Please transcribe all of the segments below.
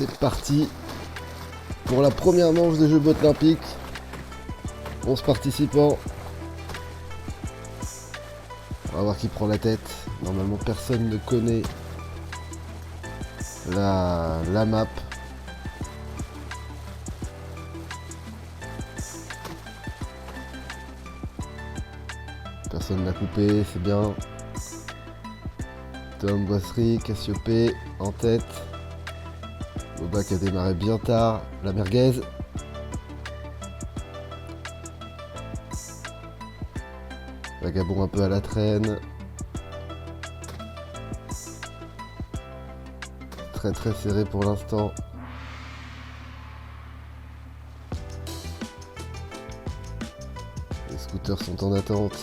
C'est parti pour la première manche des Jeux olympiques. 11 participants. On va voir qui prend la tête. Normalement personne ne connaît la map. Personne n'a coupé, c'est bien. Tom, Boisserie, Cassiopée en tête. Boba qui a démarré bien tard. La merguez. Vagabond un peu à la traîne. Très très serré pour l'instant. Les scooters sont en attente.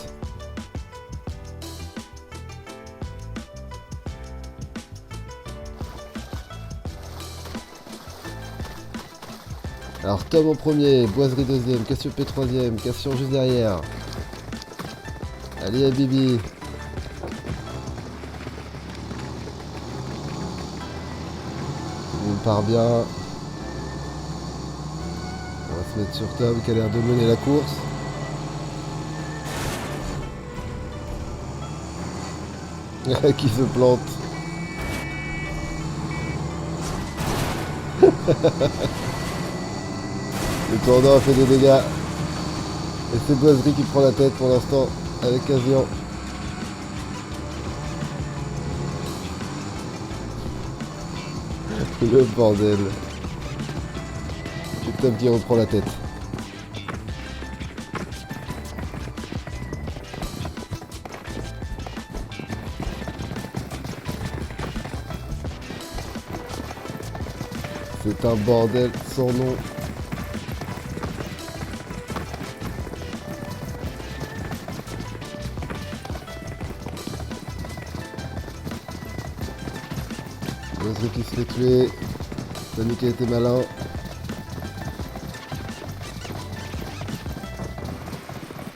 Alors Tom en premier, Boiserie deuxième, Cassiopée troisième, Cassion juste derrière. Allez à Bibi. On part bien. On va se mettre sur Tom qui a l'air de mener la course. Qui se plante. Le tournant a fait des dégâts. Et c'est Boiserie qui prend la tête pour l'instant avec Casian. Le bordel. C'est Tom qui reprend la tête. C'est un bordel sans nom. Boiserie qui se fait tuer. Samy qui a été malin.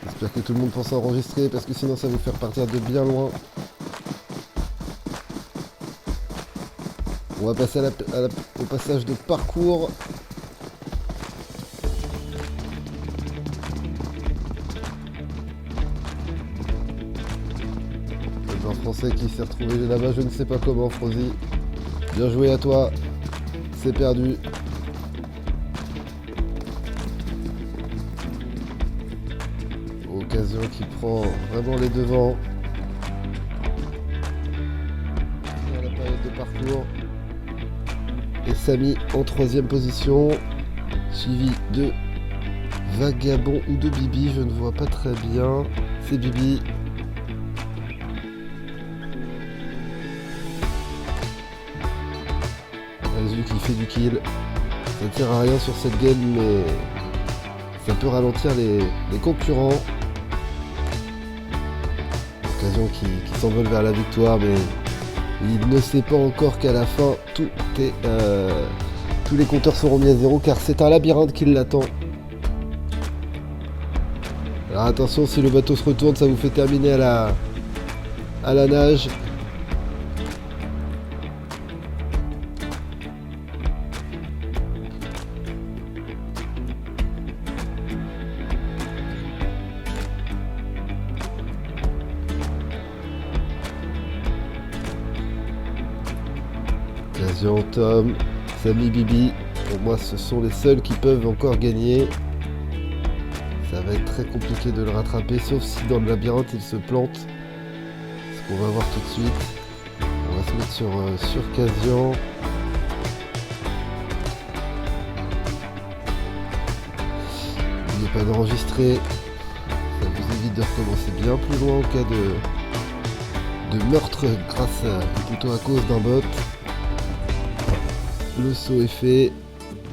J'espère que tout le monde pense à enregistrer parce que sinon ça va vous faire partir de bien loin. On va passer au passage de parcours. C'est un Français qui s'est retrouvé là-bas, je ne sais pas comment, Frozy. Bien joué à toi. C'est perdu. Occasion qui prend vraiment les devants. Dans la période de parcours. Et Samy en troisième position. Suivi de Vagabond ou de Bibi, je ne vois pas très bien. C'est Bibi. Azu qui fait du kill. Ça ne sert à rien sur cette game, mais ça peut ralentir les concurrents. Occasion qui s'envole vers la victoire, mais il ne sait pas encore qu'à la fin, tous les compteurs seront mis à zéro, car c'est un labyrinthe qui l'attend. Alors attention, si le bateau se retourne, ça vous fait terminer à la nage. Occasion, Tom, Samy, Bibi. Pour moi, ce sont les seuls qui peuvent encore gagner. Ça va être très compliqué de le rattraper, sauf si dans le labyrinthe il se plante. Ce qu'on va voir tout de suite. On va se mettre sur Casian. N'oubliez pas d'enregistrer. Ça vous évite de recommencer bien plus loin au cas de meurtre plutôt à cause d'un bot. Le saut est fait.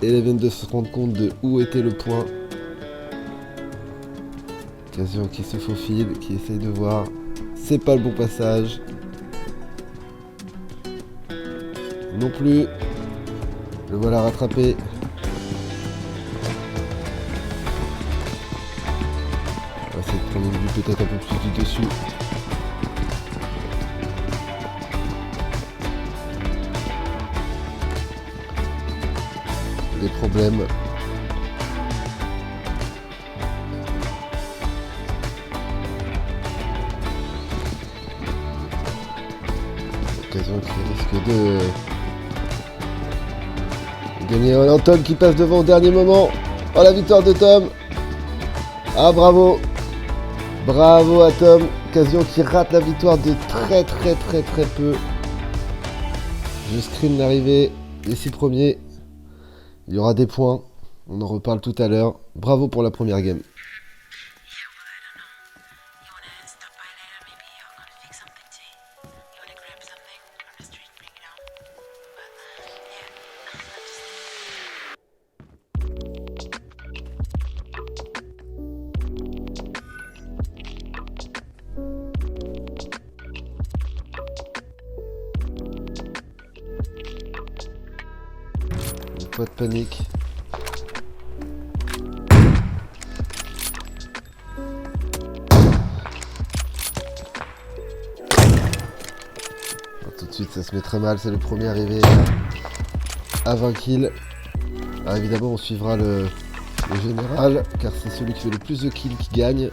Et elle vient de se rendre compte de où était le point. Casian qui se faufile, qui essaye de voir. C'est pas le bon passage. Non plus. Le voilà rattrapé. On va essayer de prendre une vue peut-être un peu plus du dessus. des problèmes. Occasion qui risque de gagner. Oh, Tom qui passe devant au dernier moment. Oh, la victoire de Tom. Ah, bravo. Bravo à Tom. Occasion qui rate la victoire de très peu. Je screen l'arrivée des 6 premiers. Il y aura des points. On en reparle tout à l'heure. Bravo pour la première game. Pas de panique. Tout de suite ça se met très mal, c'est le premier arrivé à 20 kills. Alors évidemment on suivra le général car c'est celui qui fait le plus de kills qui gagne.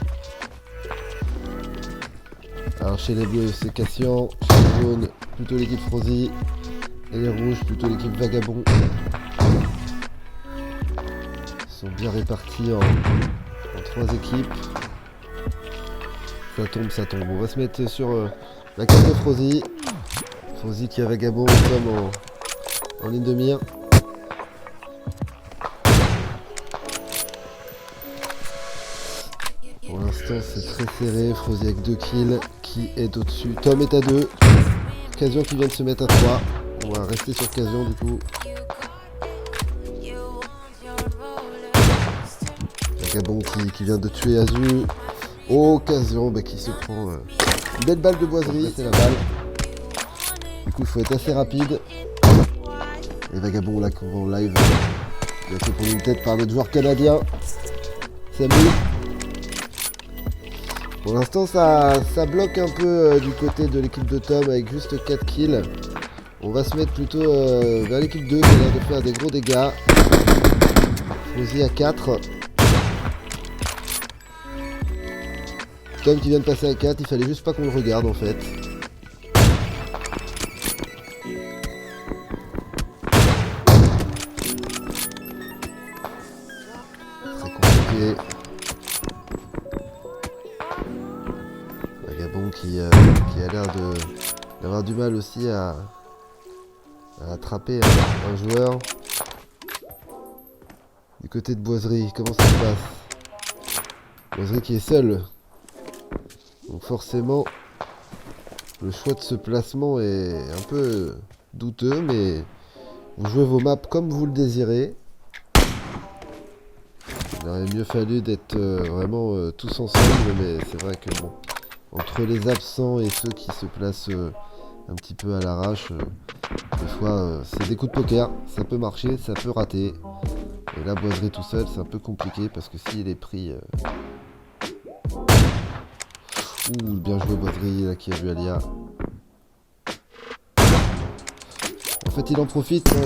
Alors chez les bleus c'est Cassian, chez les jaunes plutôt l'équipe Frozy et les rouges plutôt l'équipe Vagabond. Ils sont bien répartis en 3 équipes. Ça tombe. On va se mettre sur la carte de Frozy. Frozy qui a Vagabond comme en ligne de mire. Pour l'instant c'est très serré. Frozy avec 2 kills. Qui est au-dessus? Tom est à 2. Occasion qui vient de se mettre à 3. On va rester sur Occasion du coup. Vagabond qui vient de tuer Azu. Occasion qui se prend une belle balle de boiserie. C'est la balle. Du coup il faut être assez rapide. Et Vagabond là qu'on voit en live. Il a fait prendre une tête par notre joueur canadien. Salut. Pour l'instant ça bloque un peu du côté de l'équipe de Tom avec juste 4 kills. On va se mettre plutôt vers l'équipe 2 qui a l'air de faire des gros dégâts. Frozy à 4. Tom qui vient de passer à 4, il fallait juste pas qu'on le regarde en fait. Très compliqué. Vagabond qui a l'air d'avoir du mal aussi à attraper un joueur. Du côté de Boiserie, comment ça se passe? Boiserie qui est seul. Donc forcément, le choix de ce placement est un peu douteux, mais vous jouez vos maps comme vous le désirez. Il aurait mieux fallu d'être vraiment tous ensemble, mais c'est vrai que bon, entre les absents et ceux qui se placent un petit peu à l'arrache, des fois c'est des coups de poker, ça peut marcher, ça peut rater. Et là, Boiserie tout seul, c'est un peu compliqué parce que s'il est pris... Ouh, bien joué Boiserie là qui a vu Alia. En fait il en profite, hein.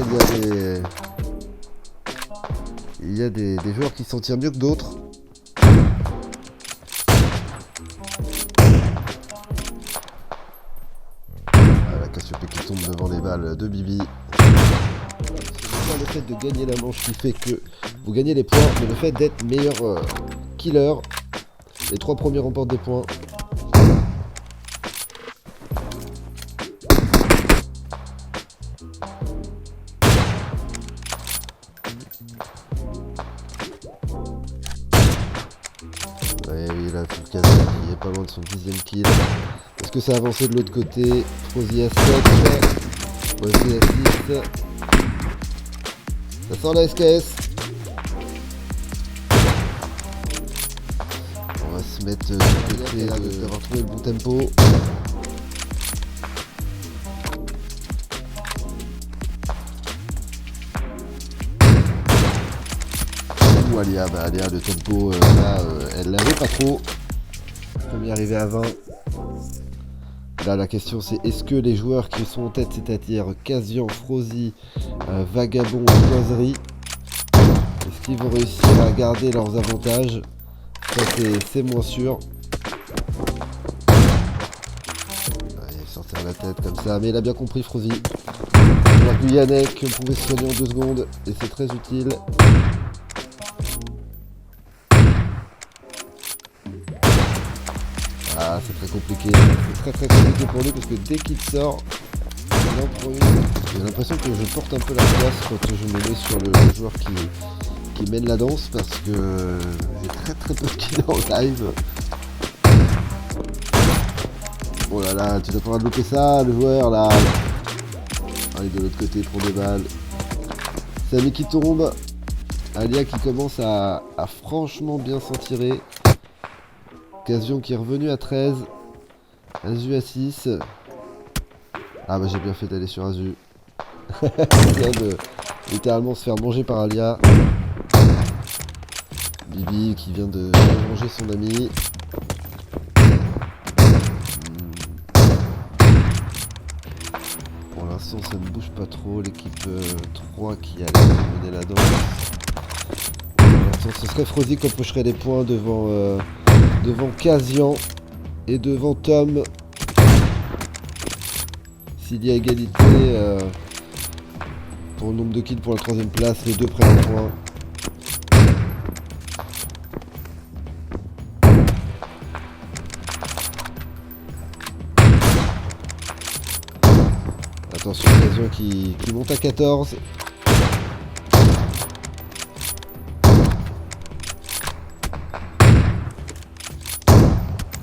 Il y a des joueurs qui s'en tirent mieux que d'autres. Voilà, Cassiopée qui tombe devant les balles de Bibi. C'est pas le fait de gagner la manche qui fait que vous gagnez les points, mais le fait d'être meilleur killer. Les 3 premiers remportent des points. Oui, là, Fulcas qui est pas loin de son 10e kill. Est-ce que ça a avancé de l'autre côté? Frozy à 7. Boiserie à 6. Ça sent la SKS. On va se mettre du côté d'avoir trouvé le bon tempo. Ou Alia, Alia, le tempo, là, elle l'avait pas trop. Premier arrivé à 20. Là, la question c'est est-ce que les joueurs qui sont en tête, c'est-à-dire Cassian, Frozy, Vagabond, Boiserie, qui vont réussir à garder leurs avantages. Ça c'est moins sûr. Allez, sortir la tête comme ça, mais il a bien compris Frozy. Alors que Yannick pouvait se soigner en 2 secondes et c'est très utile. Ah, c'est très compliqué. C'est très compliqué pour lui parce que dès qu'il sort, il en prend une. J'ai l'impression que je porte un peu la place quand je me mets sur le joueur qui mène la danse parce que j'ai très peu de kills en live. Oh là là, tu dois pas louper ça, le joueur là. Ah, il est de l'autre côté, il prend des balles. Samy qui tombe. Alia qui commence à franchement bien s'en tirer. Occasion qui est revenu à 13. Azu à 6. Ah bah j'ai bien fait d'aller sur Azu. Il vient de littéralement se faire manger par Alia. Bibi qui vient de manger son ami. Pour l'instant ça ne bouge pas trop. L'équipe 3 qui a mené la danse. Pour l'instant ce serait Frozy qui empocherait des points devant Kazian et devant Tom. S'il y a égalité pour le nombre de kills pour la 3ème place, les deux prennent un point. Attention, Kazian qui monte à 14.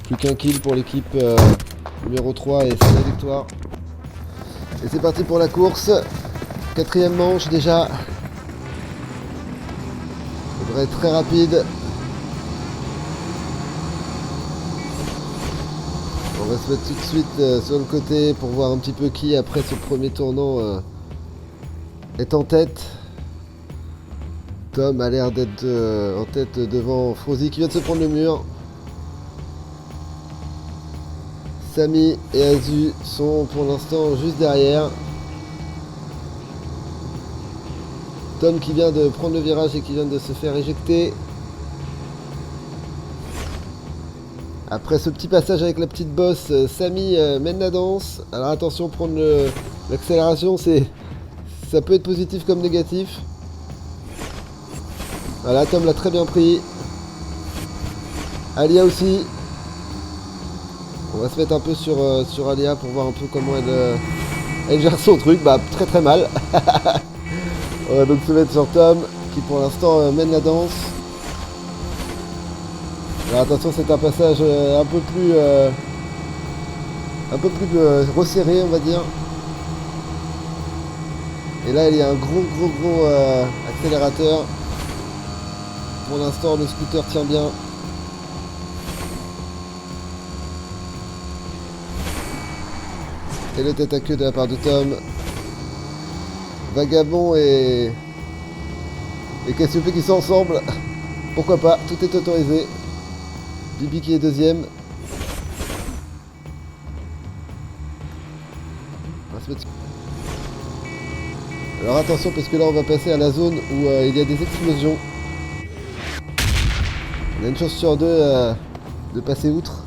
Plus qu'un kill pour l'équipe numéro 3 et c'est la victoire. Et c'est parti pour la course. 4ème manche déjà. Ça devrait être très rapide. On va se mettre tout de suite sur le côté pour voir un petit peu qui après ce premier tournant est en tête. Tom a l'air d'être en tête devant Frozy qui vient de se prendre le mur. Samy et Azu sont pour l'instant juste derrière. Tom qui vient de prendre le virage et qui vient de se faire éjecter. Après ce petit passage avec la petite bosse, Samy mène la danse. Alors attention, prendre l'accélération, ça peut être positif comme négatif. Voilà, Tom l'a très bien pris. Alia aussi. On va se mettre un peu sur Alia pour voir un peu comment elle gère son truc. Bah très mal. On va donc se mettre sur Tom qui pour l'instant mène la danse. Alors attention, c'est un passage un peu plus resserré on va dire. Et là il y a un gros accélérateur. Pour l'instant le scooter tient bien. Et le tête à queue de la part de Tom. Vagabond et Cassiopée qui sont ensemble. Pourquoi pas, tout est autorisé. Bibi qui est 2ème. Alors attention parce que là on va passer à la zone où il y a des explosions. On a une chance sur 2 de passer outre.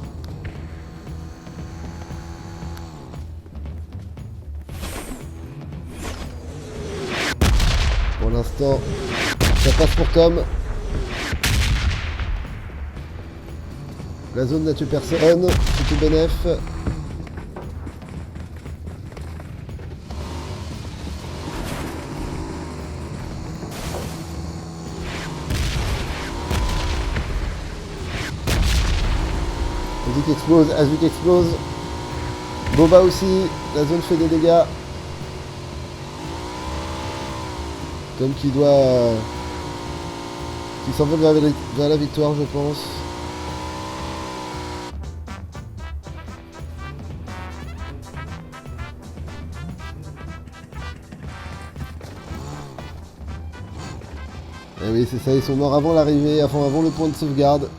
Pour l'instant, ça passe pour Tom. La zone n'a tué personne, c'est tout bénef. Azu qui explose, Azu qui explose. Boba aussi, la zone fait des dégâts. Tom qui s'envole vers la victoire, je pense. Eh oui, c'est ça, ils sont morts avant l'arrivée, avant le point de sauvegarde.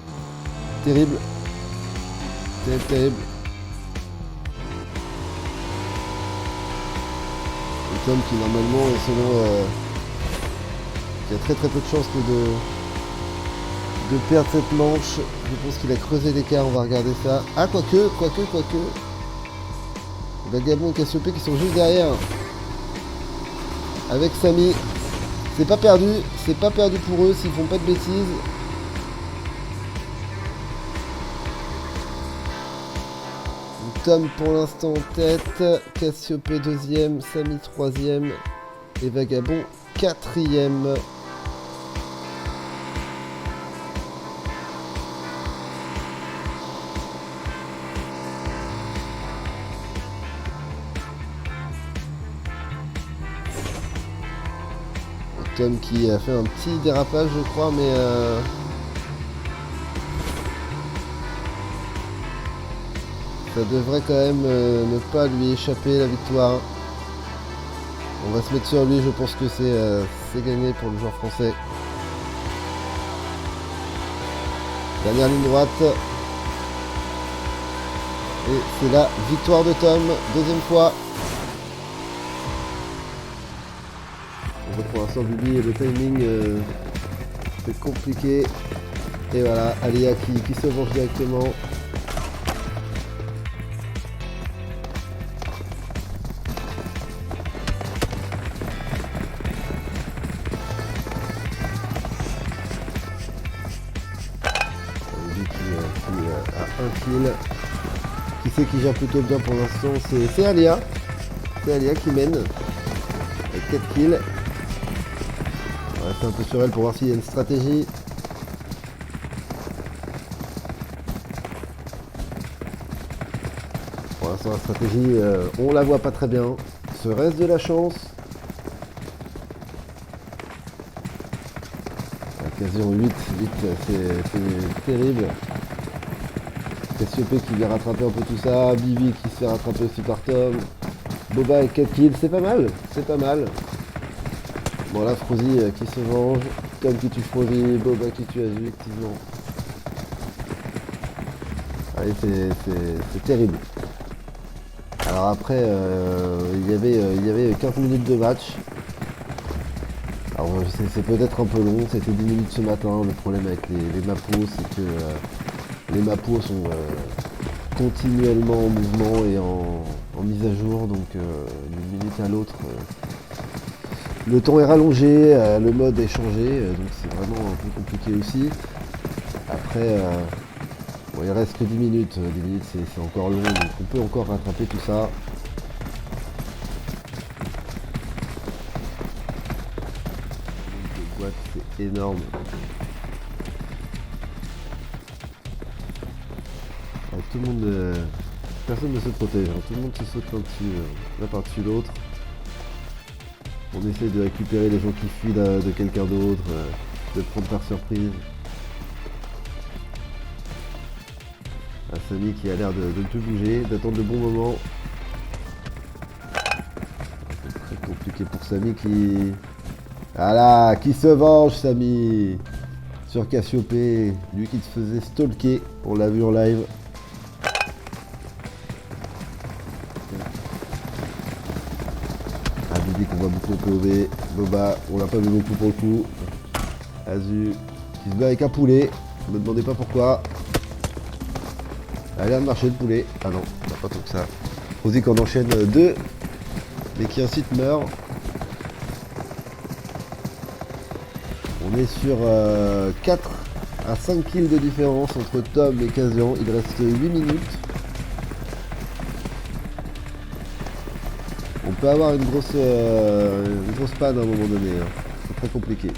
Terrible. Terrible. Et Tom qui normalement, il y a très très peu de chances de perdre cette manche. Je pense qu'il a creusé l'écart, on va regarder ça. Ah, quoique. Vagabond et Cassiopée qui sont juste derrière. Avec Samy. C'est pas perdu pour eux s'ils font pas de bêtises. Tom pour l'instant en tête, Cassiopée deuxième, Samy troisième et Vagabond quatrième. Tom qui a fait un petit dérapage je crois, mais ça devrait quand même ne pas lui échapper la victoire. On va se mettre sur lui, je pense que c'est gagné pour le joueur français. Dernière ligne droite. Et c'est la victoire de Tom, deuxième fois. Pour l'instant, Bibi et le timing, c'est compliqué. Et voilà, Alia qui se venge directement. Bibi qui a un kill. Qui c'est qui gère plutôt bien pour l'instant? C'est Alia. C'est Alia qui mène avec 4 kills. On va rester un peu sur elle pour voir s'il y a une stratégie. Pour l'instant la stratégie, on la voit pas très bien. Serait-ce de la chance? Occasion 8, c'est terrible. Cassiopée qui vient rattraper un peu tout ça. Bibi qui se fait rattraper aussi par Tom. Boba avec 4 kills, c'est pas mal. Bon là Frozy qui se venge, Tom qui tue Frozy, Boba qui tue Azu, effectivement. Allez, c'est terrible. Alors après il y avait 15 minutes de match. Alors c'est peut-être un peu long, c'était 10 minutes ce matin. Le problème avec les mapos, c'est que les mapos sont continuellement en mouvement et en mise à jour, donc d'une minute à l'autre. Le temps est rallongé, le mode est changé, donc c'est vraiment un peu compliqué aussi. Après, bon, il reste que 10 minutes, 10 minutes c'est encore long, donc on peut encore rattraper tout ça. Le boîte c'est énorme. Alors, tout le monde, personne ne se protège, hein. Tout le monde se saute l'un par-dessus l'autre. On essaie de récupérer les gens qui fuient de quelqu'un d'autre, de prendre par surprise. Samy qui a l'air de ne plus bouger, d'attendre le bon moment. C'est très compliqué pour Samy qui... Voilà, qui se venge Samy sur Cassiopée, lui qui se faisait stalker, on l'a vu en live. Bibi qu'on voit beaucoup au POV, Boba, on l'a pas vu beaucoup pour le coup. Azu qui se bat avec un poulet, ne me demandez pas pourquoi. Elle a l'air de marcher le poulet. Ah non, pas tant que ça. Frozy qu'on enchaîne 2, mais qui incite meurt. On est sur 4 à 5 kills de différence entre Tom et Casian. Il reste 8 minutes. On peut avoir une grosse panne à un moment donné, hein. C'est très compliqué.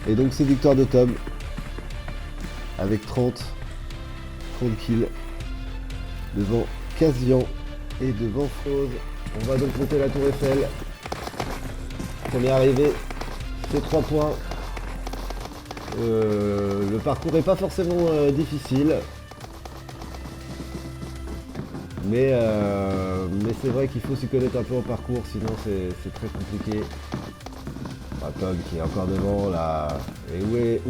Et donc c'est victoire de Tom avec 30 kills devant Casian et devant Froze. On va donc monter la tour Eiffel. Première arrivée, c'est 3 points. Le parcours n'est pas forcément difficile. Mais c'est vrai qu'il faut s'y connaître un peu en parcours, sinon c'est très compliqué. Tom qui est encore devant là. Et où est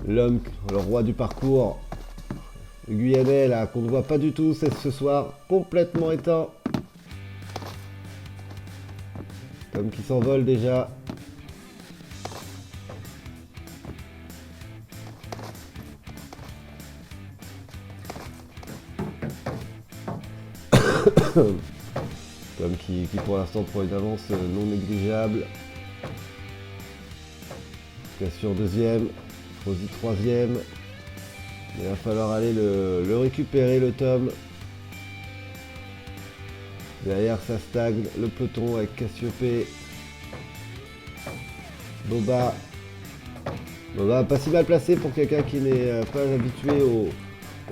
l'homme, le roi du parcours, le Guyanais là, qu'on ne voit pas du tout ce soir, complètement éteint. Tom qui s'envole déjà. Tom qui pour l'instant prend une avance non négligeable. Cassio deuxième, Frozy troisième. Il va falloir aller le récupérer le Tom. Derrière ça stagne le peloton avec Cassiopée. Boba. Boba pas si mal placé pour quelqu'un qui n'est pas habitué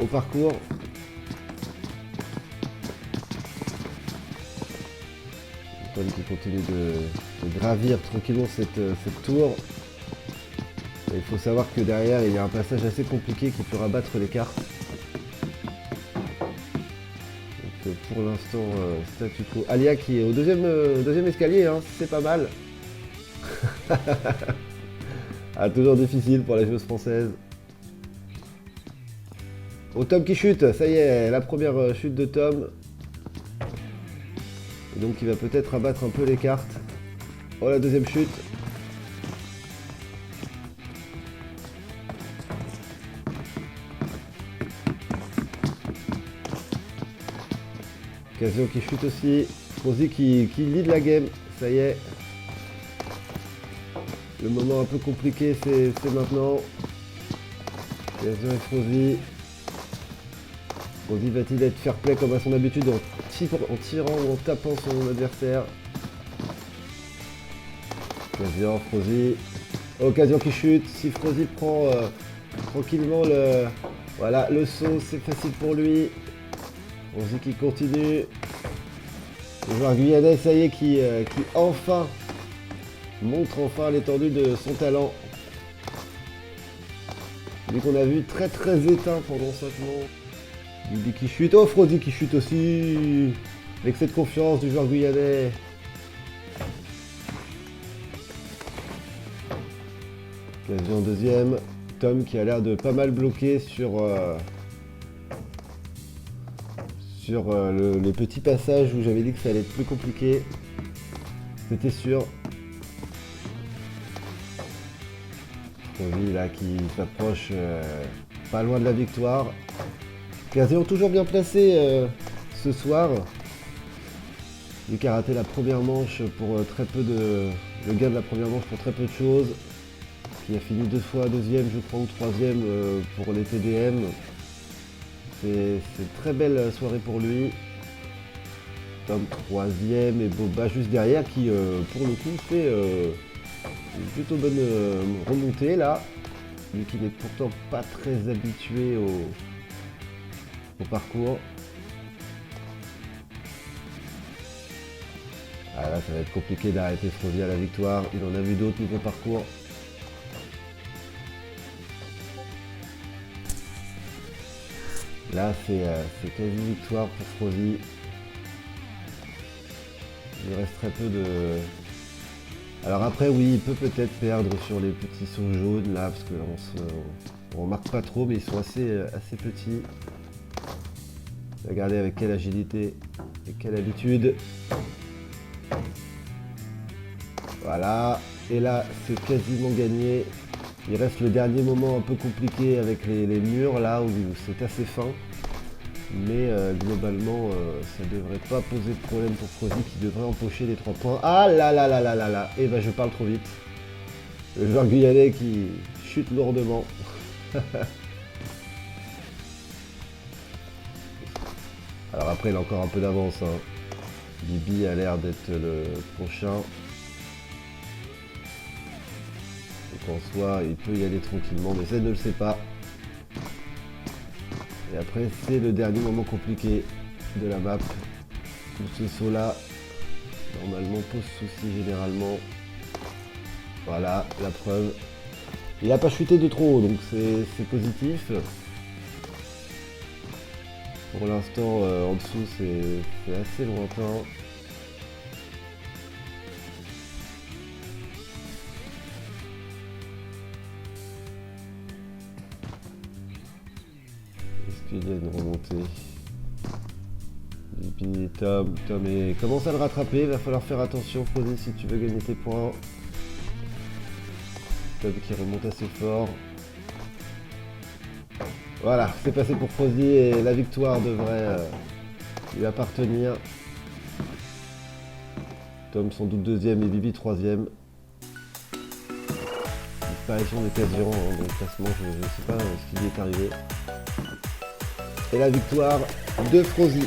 au parcours. Tom qui continue de gravir tranquillement cette tour. Et il faut savoir que derrière il y a un passage assez compliqué qui peut rabattre les cartes. Donc pour l'instant statu quo. Alia qui est au deuxième escalier, hein, c'est pas mal. Ah, toujours difficile pour les joueuses françaises. Oh, Tom qui chute, ça y est, la première chute de Tom. Et donc il va peut-être rabattre un peu les cartes. Oh, la deuxième chute. Casio qui chute aussi. Frozy qui lead la game, ça y est. Le moment un peu compliqué, c'est maintenant. Casio et Frozy. Frozy va-t-il être fair play comme à son habitude en tirant ou en tapant son adversaire? Casio, Frozy. Occasion qui chute. Si Frozy prend tranquillement le saut, c'est facile pour lui. Frozy qui continue. Le joueur guyanais, ça y est, qui enfin montre l'étendue de son talent. Lui qu'on a vu très éteint pendant 5 mois. Bibi qui chute. Oh, Frozy qui chute aussi. Avec cette confiance du joueur guyanais. Occasion en deuxième. Tom qui a l'air de pas mal bloquer sur les petits passages où j'avais dit que ça allait être plus compliqué. C'était sûr. Frozy là qui s'approche pas loin de la victoire. Casio toujours bien placé ce soir. Lui qui a raté la première manche pour très peu de... Le gain de la première manche pour très peu de choses. Qui a fini 2 fois deuxième je crois ou troisième pour les TDM. C'est une très belle soirée pour lui. Tom troisième et Boba juste derrière qui pour le coup fait une plutôt bonne remontée là. Lui qui n'est pourtant pas très habitué au parcours. Ah là ça va être compliqué d'arrêter Frozy à la victoire. Il en a vu d'autres niveau parcours. Là c'est quasi victoire pour Frozy. Il reste très peu de... Alors après oui, il peut peut-être perdre sur les petits sauts jaunes là, parce qu'on remarque pas trop, mais ils sont assez petits. Regardez avec quelle agilité et quelle habitude. Voilà, et là c'est quasiment gagné. Il reste le dernier moment un peu compliqué avec les murs là où c'est assez fin. Mais globalement ça devrait pas poser de problème pour Frozy qui devrait empocher les 3 points. Ah là là là là là là. Et bah je parle trop vite. Le joueur guyanais qui chute lourdement. Alors après il a encore un peu d'avance hein. Bibi a l'air d'être le prochain. Donc en soi il peut y aller tranquillement mais ça ne le sait pas. Et après c'est le dernier moment compliqué de la map. Tout ce saut là normalement pose souci généralement. Voilà la preuve. Il n'a pas chuté de trop donc c'est positif. Pour l'instant en dessous c'est assez lointain. Est-ce qu'il y a une remontée? puis Tom commence à le rattraper, il va falloir faire attention Frozy si tu veux gagner tes points. Tom qui remonte assez fort. Voilà, c'est passé pour Frozy et la victoire devrait lui appartenir. Tom sans doute deuxième et Bibi troisième. Disparition d'occasion dans le classement, je ne sais pas ce qui lui est arrivé. Et la victoire de Frozy.